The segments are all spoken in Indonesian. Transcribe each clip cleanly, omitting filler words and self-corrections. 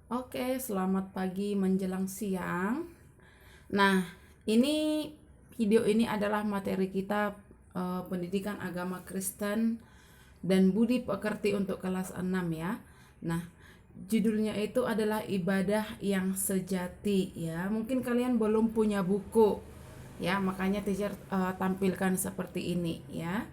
Oke, selamat pagi menjelang siang. Nah, ini video ini adalah materi kita pendidikan agama Kristen dan budi pekerti untuk kelas 6 ya. Nah, judulnya itu adalah ibadah yang sejati ya. Mungkin kalian belum punya buku ya, makanya teacher tampilkan seperti ini ya.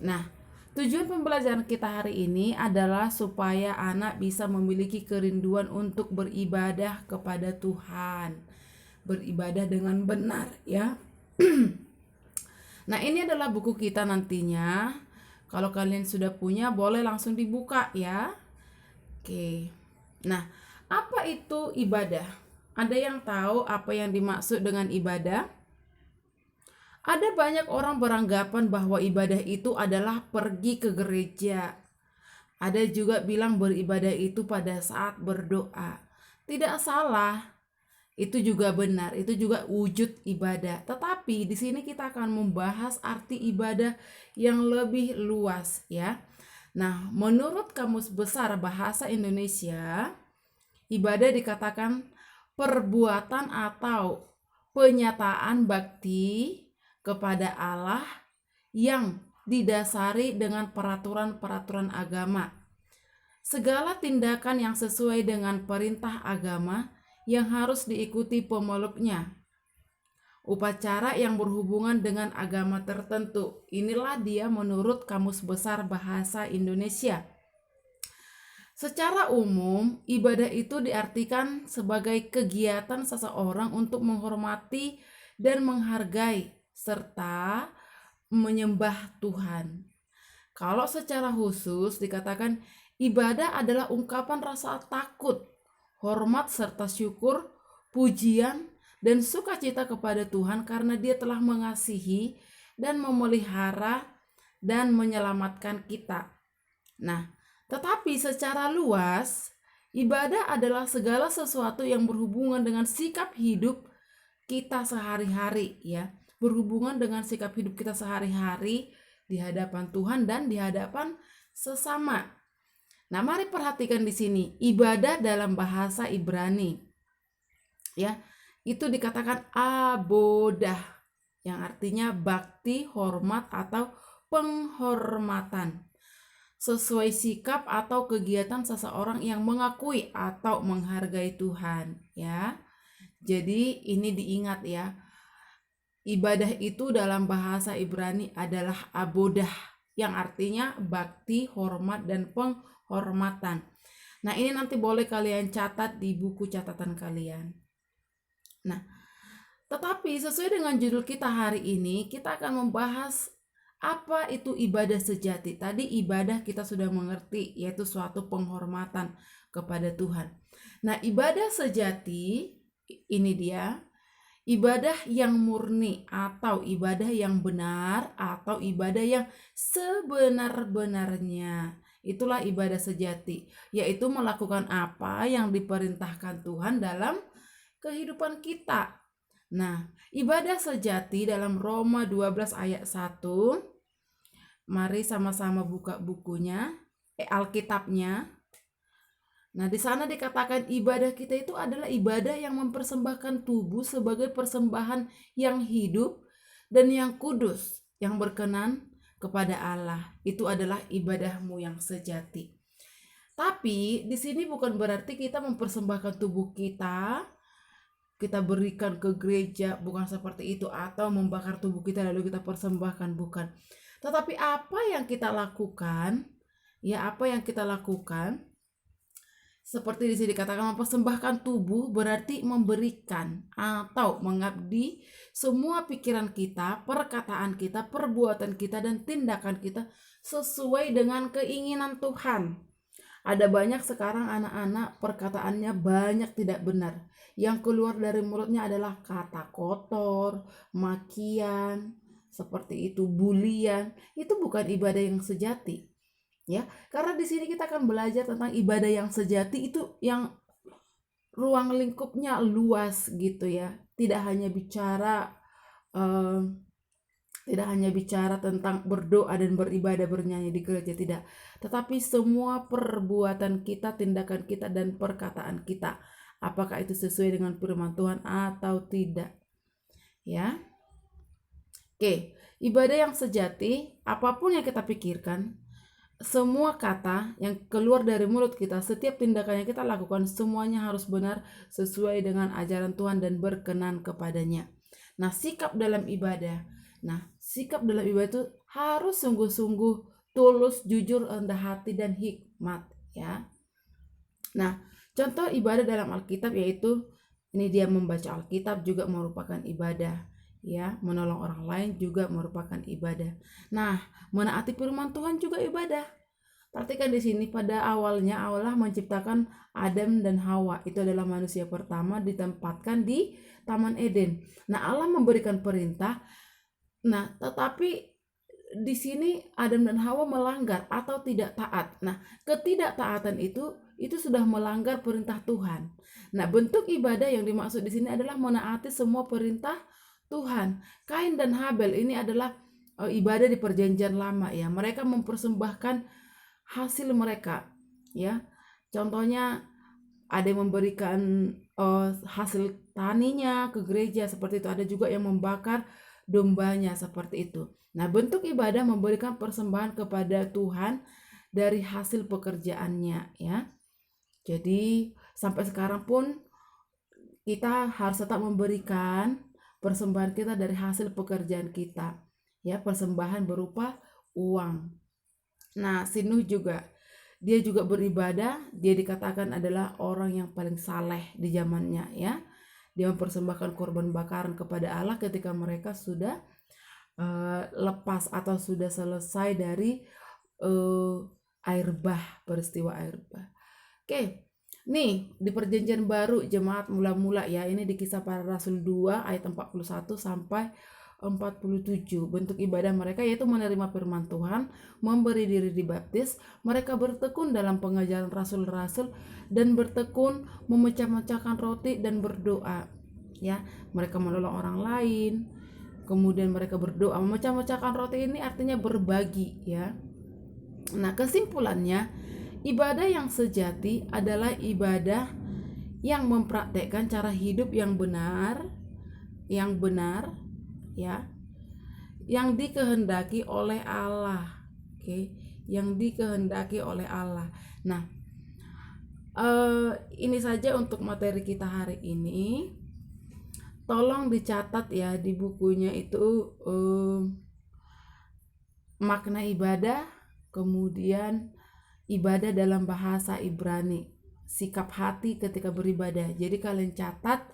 Nah, tujuan pembelajaran kita hari ini adalah supaya anak bisa memiliki kerinduan untuk beribadah kepada Tuhan, beribadah dengan benar ya. Nah, ini adalah buku kita nantinya. Kalau kalian sudah punya, boleh langsung dibuka ya. Oke. Nah, apa itu ibadah? Ada yang tahu apa yang dimaksud dengan ibadah? Ada banyak orang beranggapan bahwa ibadah itu adalah pergi ke gereja. Ada juga bilang beribadah itu pada saat berdoa. Tidak salah, itu juga benar, itu juga wujud ibadah. Tetapi di sini kita akan membahas arti ibadah yang lebih luas ya. Nah, menurut Kamus Besar Bahasa Indonesia, ibadah dikatakan perbuatan atau penyataan bakti kepada Allah yang didasari dengan peraturan-peraturan agama. Segala tindakan yang sesuai dengan perintah agama yang harus diikuti pemeluknya. Upacara yang berhubungan dengan agama tertentu. Inilah dia menurut Kamus Besar Bahasa Indonesia. Secara umum, ibadah itu diartikan sebagai kegiatan seseorang untuk menghormati dan menghargai serta menyembah Tuhan. Kalau secara khusus dikatakan ibadah adalah ungkapan rasa takut, hormat serta syukur, pujian dan sukacita kepada Tuhan karena Dia telah mengasihi dan memelihara dan menyelamatkan kita. Nah, tetapi secara luas, ibadah adalah segala sesuatu yang berhubungan dengan sikap hidup kita sehari-hari ya. Berhubungan dengan sikap hidup kita sehari-hari di hadapan Tuhan dan di hadapan sesama. Nah, mari perhatikan di sini ibadah dalam bahasa Ibrani. Ya, itu dikatakan abodah yang artinya bakti, hormat atau penghormatan. Sesuai sikap atau kegiatan seseorang yang mengakui atau menghargai Tuhan, ya. Jadi ini diingat ya. Ibadah itu dalam bahasa Ibrani adalah abodah yang artinya bakti, hormat dan penghormatan. Nah, ini nanti boleh kalian catat di buku catatan kalian. Nah, tetapi sesuai dengan judul kita hari ini, kita akan membahas apa itu ibadah sejati. Tadi ibadah kita sudah mengerti, yaitu suatu penghormatan kepada Tuhan. Nah, ibadah sejati ini dia, ibadah yang murni atau ibadah yang benar atau ibadah yang sebenar-benarnya. Itulah ibadah sejati, yaitu melakukan apa yang diperintahkan Tuhan dalam kehidupan kita. Nah, ibadah sejati dalam Roma 12 ayat 1. Mari sama-sama buka bukunya, Alkitabnya. Nah, di sana dikatakan ibadah kita itu adalah ibadah yang mempersembahkan tubuh sebagai persembahan yang hidup dan yang kudus, yang berkenan kepada Allah. Itu adalah ibadahmu yang sejati. Tapi di sini bukan berarti kita mempersembahkan tubuh kita berikan ke gereja, bukan seperti itu, atau membakar tubuh kita lalu kita persembahkan, bukan. Tetapi apa yang kita lakukan, ya apa yang kita lakukan, seperti di sini dikatakan mempersembahkan tubuh berarti memberikan atau mengabdi semua pikiran kita, perkataan kita, perbuatan kita, dan tindakan kita sesuai dengan keinginan Tuhan. Ada banyak sekarang anak-anak perkataannya banyak tidak benar. Yang keluar dari mulutnya adalah kata kotor, makian, seperti itu, bulian. Itu bukan ibadah yang sejati. Ya, karena di sini kita akan belajar tentang ibadah yang sejati itu yang ruang lingkupnya luas gitu ya. Tidak hanya bicara Tidak hanya bicara tentang berdoa dan beribadah, bernyanyi di gereja, tidak. Tetapi semua perbuatan kita, tindakan kita, dan perkataan kita. Apakah itu sesuai dengan firman Tuhan atau tidak. Ya. Oke, ibadah yang sejati, apapun yang kita pikirkan, semua kata yang keluar dari mulut kita, setiap tindakan yang kita lakukan, semuanya harus benar sesuai dengan ajaran Tuhan dan berkenan kepadanya. Nah, sikap dalam ibadah itu harus sungguh-sungguh, tulus, jujur, rendah hati, dan hikmat, ya. Nah, contoh ibadah dalam Alkitab yaitu ini, dia membaca Alkitab juga merupakan ibadah, ya. Menolong orang lain juga merupakan ibadah. Nah, menaati firman Tuhan juga ibadah. Perhatikan di sini, pada awalnya Allah menciptakan Adam dan Hawa. Itu adalah manusia pertama, ditempatkan di Taman Eden. Nah, Allah memberikan perintah. Nah, tetapi di sini Adam dan Hawa melanggar atau tidak taat. Nah, ketidaktaatan itu sudah melanggar perintah Tuhan. Nah, bentuk ibadah yang dimaksud di sini adalah menaati semua perintah Tuhan. Kain dan Habel ini adalah ibadah di perjanjian lama, ya. Mereka mempersembahkan hasil mereka, ya. Contohnya ada yang memberikan hasil taninya ke gereja seperti itu. Ada juga yang membakar dombanya seperti itu. Nah, bentuk ibadah memberikan persembahan kepada Tuhan dari hasil pekerjaannya, ya. Jadi sampai sekarang pun kita harus tetap memberikan persembahan kita dari hasil pekerjaan kita, ya, persembahan berupa uang. Nah, si Nuh juga, dia juga beribadah. Dia dikatakan adalah orang yang paling saleh di zamannya, ya. Dia mempersembahkan korban bakaran kepada Allah ketika mereka sudah lepas atau sudah selesai dari peristiwa air bah. Oke, nih di perjanjian baru jemaat mula-mula, ya, ini di Kisah Para Rasul 2 ayat 41 sampai 47. Bentuk ibadah mereka yaitu menerima firman Tuhan, memberi diri dibaptis, mereka bertekun dalam pengajaran rasul-rasul, dan bertekun memecah-mecahkan roti dan berdoa, ya. Mereka menolong orang lain, kemudian mereka berdoa. Memecah-mecahkan roti ini artinya berbagi, ya. Nah, kesimpulannya, ibadah yang sejati adalah ibadah yang mempraktekkan cara hidup yang benar, ya, yang dikehendaki oleh Allah. Oke, yang dikehendaki oleh Allah. Nah, ini saja untuk materi kita hari ini. Tolong dicatat, ya, di bukunya itu makna ibadah, kemudian ibadah dalam bahasa Ibrani, sikap hati ketika beribadah. Jadi kalian catat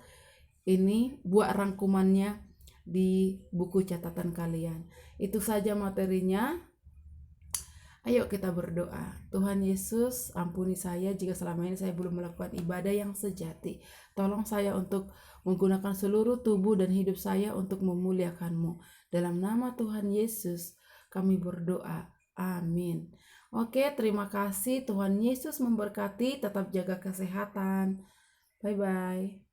ini, buat rangkumannya di buku catatan kalian. Itu saja materinya. Ayo kita berdoa. Tuhan Yesus, ampuni saya jika selama ini saya belum melakukan ibadah yang sejati. Tolong saya untuk menggunakan seluruh tubuh dan hidup saya untuk memuliakan-Mu. Dalam nama Tuhan Yesus kami berdoa. Amin. Oke, terima kasih. Tuhan Yesus memberkati. Tetap jaga kesehatan. Bye-bye.